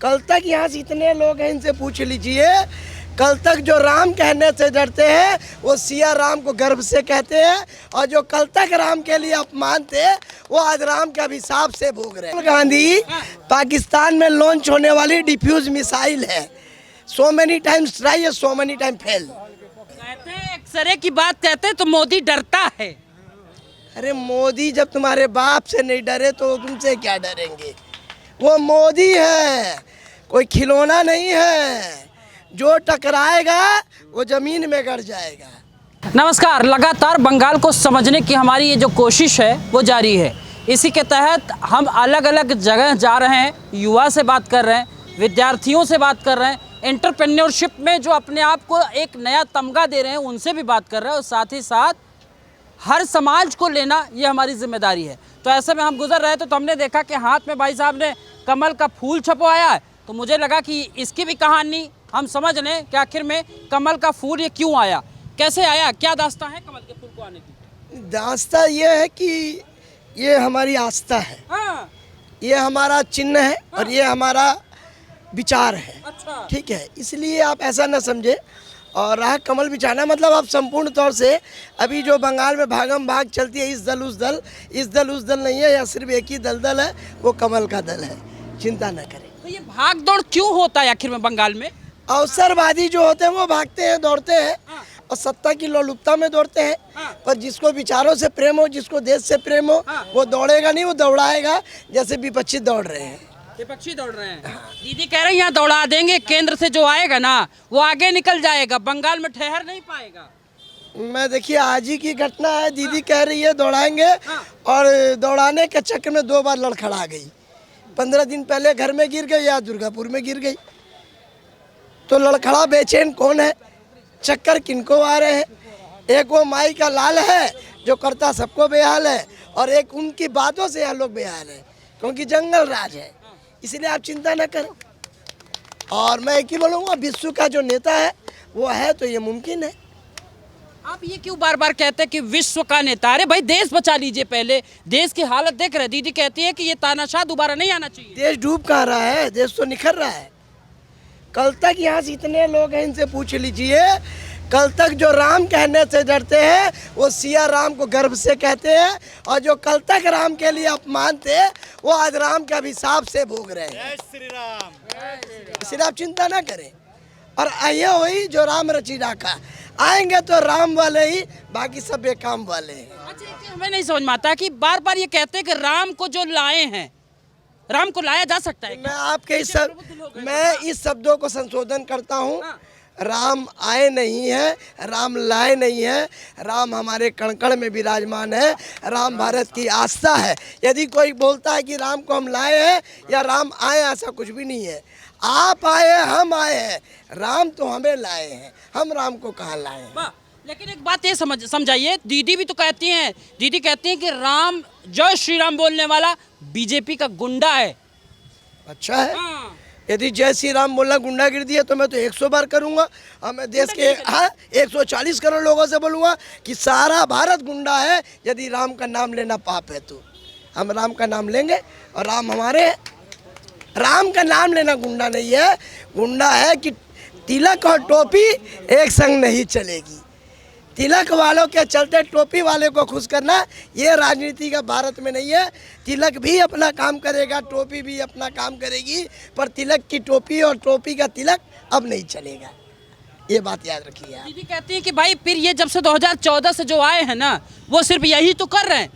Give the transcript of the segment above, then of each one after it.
कल तक यहाँ से इतने लोग हैं, इनसे पूछ लीजिए। कल तक जो राम कहने से डरते हैं वो सिया राम को गर्व से कहते हैं, और जो कल तक राम के लिए अपमान थे वो आज राम के अभिशाप से भोग रहे हैं। गांधी पाकिस्तान में लॉन्च होने वाली डिफ्यूज मिसाइल है। सो मेनी टाइम्स ट्राई है, सो मेनी टाइम फेल। कहते हैं एक्सरे की बात कहते हैं तो मोदी डरता है। अरे मोदी जब तुम्हारे बाप से नहीं डरे तो तुमसे क्या डरेंगे? वो मोदी है, कोई खिलौना नहीं है। जो टकराएगा वो जमीन में गड़ जाएगा। नमस्कार, लगातार बंगाल को समझने की हमारी ये जो कोशिश है वो जारी है। इसी के तहत हम अलग अलग जगह जा रहे हैं, युवा से बात कर रहे हैं, विद्यार्थियों से बात कर रहे हैं, एंटरप्रेन्योरशिप में जो अपने आप को एक नया तमगा दे रहे हैं उनसे भी बात कर रहे हैं, और साथ ही साथ हर समाज को लेना ये हमारी जिम्मेदारी है। तो ऐसे में हम गुजर रहे थे तो हमने देखा कि हाथ में भाई साहब ने कमल का फूल छपवाया है, तो मुझे लगा कि इसकी भी कहानी हम समझ लें कि आखिर में कमल का फूल ये क्यों आया, कैसे आया, क्या दास्तां है कमल के फूल को आने की। दास्तां ये है कि ये हमारी आस्था है, हाँ। ये हमारा चिन्ह है, और ये हमारा विचार है। अच्छा। ठीक है, इसलिए आप ऐसा न समझे। और रहा कमल बिछाना, मतलब आप संपूर्ण तौर से अभी जो बंगाल में भागम भाग चलती है, इस दल उस दल, इस दल उस दल नहीं है, या सिर्फ एक ही दल है, वो कमल का दल है। चिंता न करें। तो ये भाग दौड़ क्यों होता है आखिर में बंगाल में? अवसरवादी जो होते हैं वो भागते हैं, दौड़ते हैं, और सत्ता की लोलुपता में दौड़ते हैं। पर जिसको विचारों से प्रेम हो, जिसको देश से प्रेम हो, वो दौड़ेगा नहीं, वो दौड़ाएगा, जैसे विपक्षी दौड़ रहे हैं। विपक्षी दौड़ रहे हैं। दीदी कह रही हैं यहाँ दौड़ा देंगे, केंद्र से जो आएगा ना वो आगे निकल जाएगा, बंगाल में ठहर नहीं पाएगा। मैं देखिए आज ही की घटना है, दीदी कह रही है दौड़ाएंगे, और दौड़ाने के चक्कर में 2 बार लड़खड़ा गई। 15 दिन पहले घर में गिर गई, या दुर्गापुर में गिर गई। तो लड़खड़ा बेचैन कौन है? चक्कर किनको आ रहे हैं? एक वो माई का लाल है जो करता सबको बेहाल है, और एक उनकी बातों से यहाँ लोग बेहाल है, क्योंकि जंगल राज है। इसलिए आप चिंता न करें। और मैं एक ही बोलूँगा, विश्व का जो नेता है वो है, तो ये मुमकिन है। आप ये क्यों बार बार कहते हैं कि विश्व का नेता? अरे भाई देश बचा लीजिए, पहले देश की हालत देख रहे। दीदी कहती है कि ये तानाशाह दोबारा नहीं आना चाहिए। देश डूब कहाँ रहा है, देश तो निखर रहा है। कल तक यहाँ से इतने लोग हैं, इनसे पूछ लीजिए। कल तक जो राम कहने से डरते हैं वो सिया राम को गर्व से कहते हैं, और जो कल तक राम के लिए अपमान थे वो आज राम के अभिशाप से भोग रहे हैं। जय श्री राम। इसलिए आप चिंता ना करें। और आइए वही जो राम रची राखा, आएंगे तो राम वाले ही, बाकी सब बेकाम वाले हैं। अच्छा, ये हमें नहीं समझ में आता कि बार बार ये कहते हैं कि राम को जो लाए हैं, राम को लाया जा सकता है क्या? मैं इस शब्दों को संशोधन करता हूँ। राम आए नहीं है, राम लाए नहीं है, राम हमारे कण कण में विराजमान है। राम भारत की आस्था है। यदि कोई बोलता है कि राम को हम लाए हैं या राम आए, ऐसा कुछ भी नहीं है। आप आए हैं, हम आए हैं, राम तो हमें लाए हैं, हम राम को कहाँ लाए हैं। लेकिन एक बात ये समझाइए, दीदी भी तो कहती हैं, दीदी कहती हैं कि राम, जय श्री राम बोलने वाला बीजेपी का गुंडा है। अच्छा है। यदि जय श्री राम बोलना गुंडागिर्दी है तो मैं तो 100 बार करूंगा। और मैं देश के 140 करोड़ लोगों से बोलूँगा कि सारा भारत गुंडा है। यदि राम का नाम लेना पाप है तो हम राम का नाम लेंगे, और राम हमारे हैं। राम का नाम लेना गुंडा नहीं है। गुंडा है कि तिलक और टोपी एक संग नहीं चलेगी। तिलक वालों के चलते टोपी वाले को खुश करना, ये राजनीति का भारत में नहीं है। तिलक भी अपना काम करेगा, टोपी भी अपना काम करेगी, पर तिलक की टोपी और टोपी का तिलक अब नहीं चलेगा। ये बात याद रखिए आप। दीदी कहती हैं कि भाई फिर ये जब से 2014 से जो आए हैं ना, वो सिर्फ यही तो कर रहे हैं।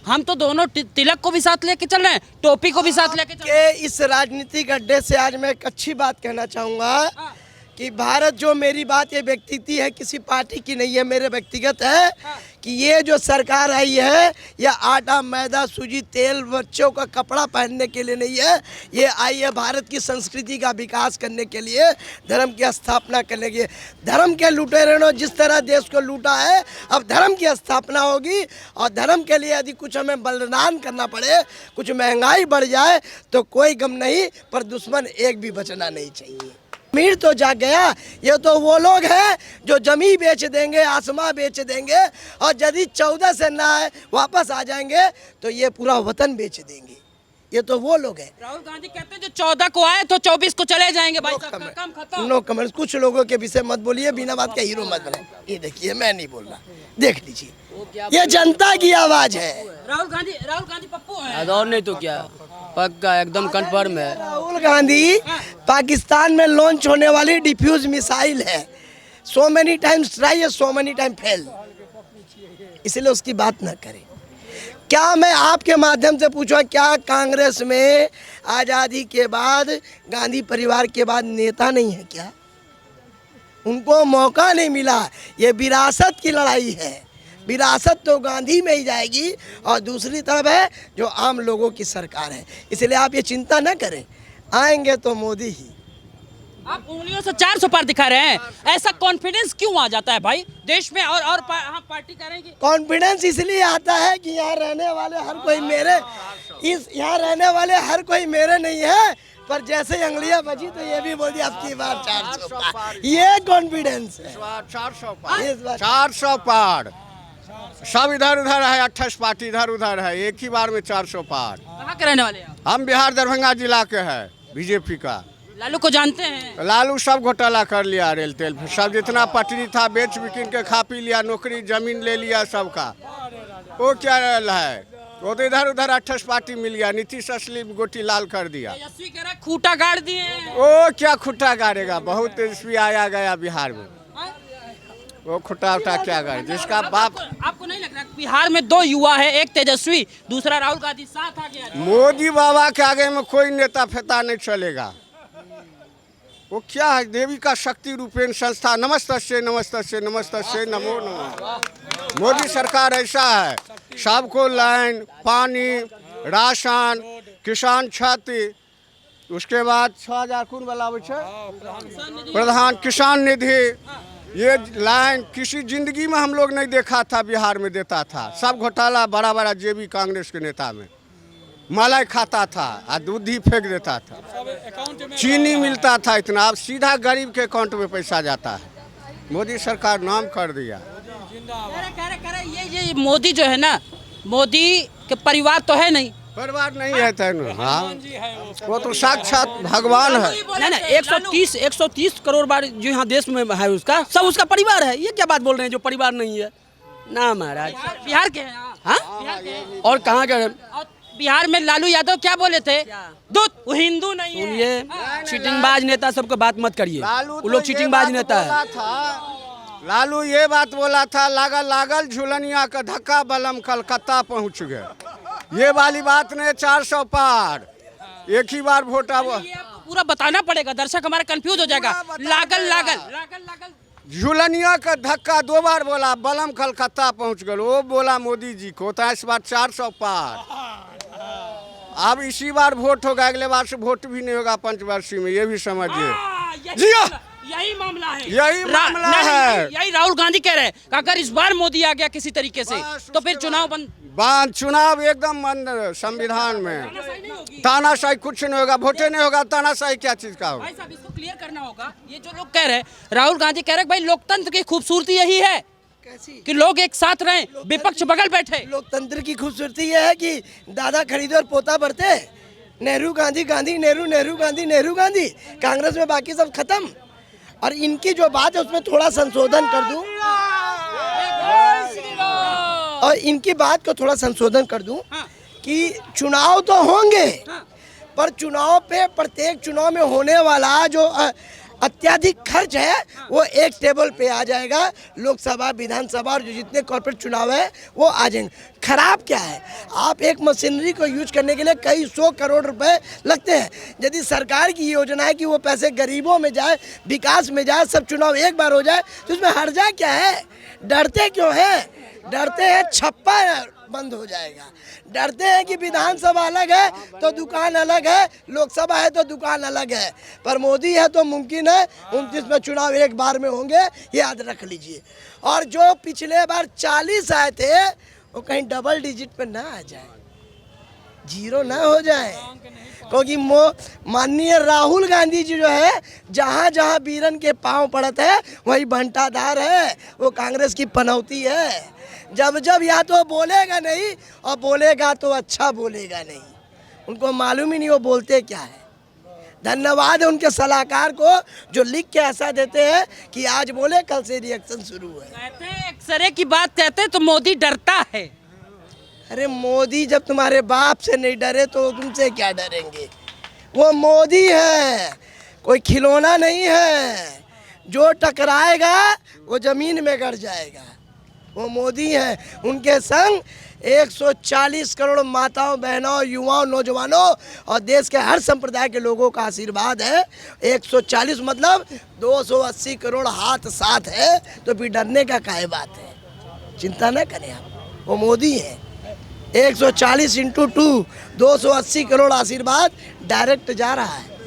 हम तो दोनों तिलक को भी साथ लेके चल रहे हैं, टोपी को भी साथ लेके चल रहे हैं। इस राजनीतिक अड्डे से आज मैं एक अच्छी बात कहना चाहूँगा कि भारत जो, मेरी बात ये व्यक्तिगत है, किसी पार्टी की नहीं है, मेरे व्यक्तिगत है कि ये जो सरकार आई है, या आटा मैदा सूजी तेल बच्चों का कपड़ा पहनने के लिए नहीं है। ये आई है भारत की संस्कृति का विकास करने के लिए, धर्म की स्थापना करने के लिए। धर्म के लुटेरों ने जिस तरह देश को लूटा है, अब धर्म की स्थापना होगी। और धर्म के लिए यदि कुछ हमें बलिदान करना पड़े, कुछ महंगाई बढ़ जाए, तो कोई गम नहीं, पर दुश्मन एक भी बचना नहीं चाहिए। अमीर तो जाग गया। ये तो वो लोग हैं जो जमीन बेच देंगे, आसमां बेच देंगे, और यदि 14 से ना वापस आ जाएंगे तो ये पूरा वतन बेच देंगे। ये तो वो लोग हैं। राहुल गांधी कहते हैं जो 14 को आए तो 24 को चले जाएंगे भाई साहब, काम खत्म। No comments. कुछ लोगों के विषय मत बोलिए, बिना बात के हीरो मत बनाए। ये देखिए, मैं नहीं बोल रहा, देख लीजिए, ये जनता की आवाज है। राहुल गांधी पप्पू है। और नहीं तो क्या, पक्का एकदम कन्फर्म है। राहुल गांधी पाकिस्तान में लॉन्च होने वाली डिफ्यूज मिसाइल है। So many times try, so many time fail, इसलिए उसकी बात न करें। क्या मैं आपके माध्यम से पूछूं, क्या कांग्रेस में आज़ादी के बाद गांधी परिवार के बाद नेता नहीं है क्या? उनको मौका नहीं मिला। ये विरासत की लड़ाई है, विरासत तो गांधी में ही जाएगी और दूसरी तरफ है जो आम लोगों की सरकार है। इसलिए आप ये चिंता न करें, आएंगे तो मोदी ही। आप उंगलियों से 400 पार दिखा रहे हैं, ऐसा कॉन्फिडेंस क्यों आ जाता है भाई देश में? और हाँ, पार्टी कह रहे हैं कि कॉन्फिडेंस इसलिए आता है कि यहाँ रहने वाले हर कोई मेरे, यहाँ रहने वाले हर कोई मेरे नहीं है, पर जैसे ही अंगलियां बजी तो ये भी बोल दिया आपकी बार 400 पार। ये कॉन्फिडेंस है। 400 पार। सब इधर उधर है, 28 पार्टी इधर उधर है, एक ही बार में 400 पार। कहाँ के रहने वाले हैं आप? हम बिहार दरभंगा जिला के हैं, बीजेपी का। लालू को जानते हैं? लालू सब घोटाला कर लिया, रेल तेल सब जितना पटरी था बेच बिकिन के खा पी लिया, नौकरी जमीन ले लिया सबका। वो क्या है, वो तो इधर उधर 28 पार्टी मिल गया, नीतीश असली गोटी लाल कर दिया। तेजस्वी कह रहा है खूंटा गाड़ दिए हैं। वो क्या खुट्टा गाड़ेगा, बहुत तेजस्वी आया गया बिहार में, वो खुट्टा उठा क्या गाड़े, जिसका बाप। आपको नहीं लग रहा बिहार में 2 युवा है, एक तेजस्वी, दूसरा राहुल गांधी, साथ आ गया? मोदी बाबा के आगे में कोई नेता फेता नहीं चलेगा। वो क्या है, देवी का शक्ति रूपेण संस्था, नमस्तस्य नमस्तस्य नमस्तस्य नमो नमः। मोदी सरकार ऐसा है, सबको लाइन, पानी, राशन, किसान क्षति, उसके बाद 6000 कौन वाला प्रधान किसान निधि, ये लाइन किसी जिंदगी में हम लोग नहीं देखा था बिहार में देता था। सब घोटाला बड़ा बड़ा जेबी कांग्रेस के नेता में, मलाई खाता था और दूध ही फेंक देता था, चीनी मिलता था इतना, अब सीधा गरीब के अकाउंट में पैसा जाता है। मोदी सरकार नाम कर दिया। कह रहे ये मोदी जो है ना, मोदी के परिवार तो है नहीं, परिवार नहीं है तेन, हाँ वो तो साक्षात भगवान है। नहीं नहीं, 130 करोड़ बार जो यहाँ देश में है उसका, सब उसका परिवार है। ये क्या बात बोल रहे हैं जो परिवार नहीं है? ना महाराज, बिहार के हैं आप? हाँ, बिहार के हैं? और कहाँ के? और बिहार में लालू यादव क्या बोले थे? दूध, वो हिंदू नहीं है। सुनिए, चीटिंगबाज नेता सबको बात मत करिए, वो लोग चीटिंगबाज नेता है। लालू ये बात बोला था, लागल लागल झुलनिया का धक्का बलम कलकत्ता पहुंच गए। ये वाली बात नहीं, 400 पार, एक ही बार वोट। पूरा बताना पड़ेगा, दर्शक हमारा कंफ्यूज हो जाएगा। लागल लागल लागल लागल झुलनिया का धक्का 2 बार बोला, बलम कलकत्ता पहुंच गए, वो बोला मोदी जी को। तो इस बार 400 पार। अब इसी बार वोट होगा, अगले बार से वोट भी नहीं होगा पंचवर्षीय में, ये भी समझिए। यही मामला है, यही मामला है। यही राहुल गांधी कह रहे हैं कि अगर इस बार मोदी आ गया किसी तरीके से तो फिर चुनाव बंद। चुनाव एकदम बंद। संविधान में तानाशाही कुछ नहीं होगा, वोटे नहीं होगा, तानाशाही क्या चीज का होगा? भाई साहब, इसको क्लियर करना होगा। ये जो लोग कह रहे हैं, राहुल गांधी कह रहे हैं भाई लोकतंत्र की खूबसूरती यही है कि लोग एक साथ रहें, विपक्ष बगल बैठे। लोकतंत्र की खूबसूरती यह है कि दादा खरीदे और पोता बढ़ते। नेहरू गांधी, गांधी नेहरू, नेहरू गांधी, नेहरू गांधी, कांग्रेस में बाकी सब खत्म। और इनकी जो बात है उसमें थोड़ा संशोधन कर दूं, और इनकी बात को थोड़ा संशोधन कर दूं कि चुनाव तो होंगे, पर चुनाव पे, प्रत्येक चुनाव में होने वाला जो अत्याधिक खर्च है वो एक टेबल पे आ जाएगा। लोकसभा, विधानसभा और जो जितने कॉर्पोरेट चुनाव है वो आ जाएंगे। खराब क्या है, आप एक मशीनरी को यूज करने के लिए कई 100 करोड़ रुपए लगते हैं। यदि सरकार की योजना है कि वो पैसे गरीबों में जाए, विकास में जाए, सब चुनाव एक बार हो जाए, तो उसमें हर्जा क्या है? डरते क्यों है? डरते हैं छप्पा बंद हो जाएगा, डरते हैं कि विधानसभा अलग है तो दुकान अलग है, लोकसभा है तो दुकान अलग है। पर मोदी है तो मुमकिन है 29 में चुनाव एक बार में होंगे, ये याद रख लीजिए। और जो पिछले बार 40 आए थे वो कहीं डबल डिजिट पे ना आ जाए, 0 ना हो जाए, क्योंकि माननीय राहुल गांधी जी जो है, जहाँ जहाँ बीरन के पांव पड़ते हैं वही भंटाधार है, वो कांग्रेस की पनौती है। जब जब या तो बोलेगा नहीं, और बोलेगा तो अच्छा बोलेगा नहीं, उनको मालूम ही नहीं वो बोलते क्या है। धन्यवाद है उनके सलाहकार को जो लिख के ऐसा देते हैं कि आज बोले कल से रिएक्शन शुरू है। कहते हैं एक्सरे की बात कहते हैं तो मोदी डरता है। अरे मोदी जब तुम्हारे बाप से नहीं डरे तो तुमसे क्या डरेंगे। वो मोदी है, कोई खिलौना नहीं है। जो टकराएगा वो जमीन में गड़ जाएगा। वो मोदी है। उनके संग 140 करोड़ माताओं, बहनों, युवाओं, नौजवानों और देश के हर संप्रदाय के लोगों का आशीर्वाद है। 140 मतलब 280 करोड़ हाथ साथ है, तो फिर डरने का काहे बात है। चिंता न करें आप, वो मोदी है। 140 × 2 280 करोड़ आशीर्वाद डायरेक्ट जा रहा है।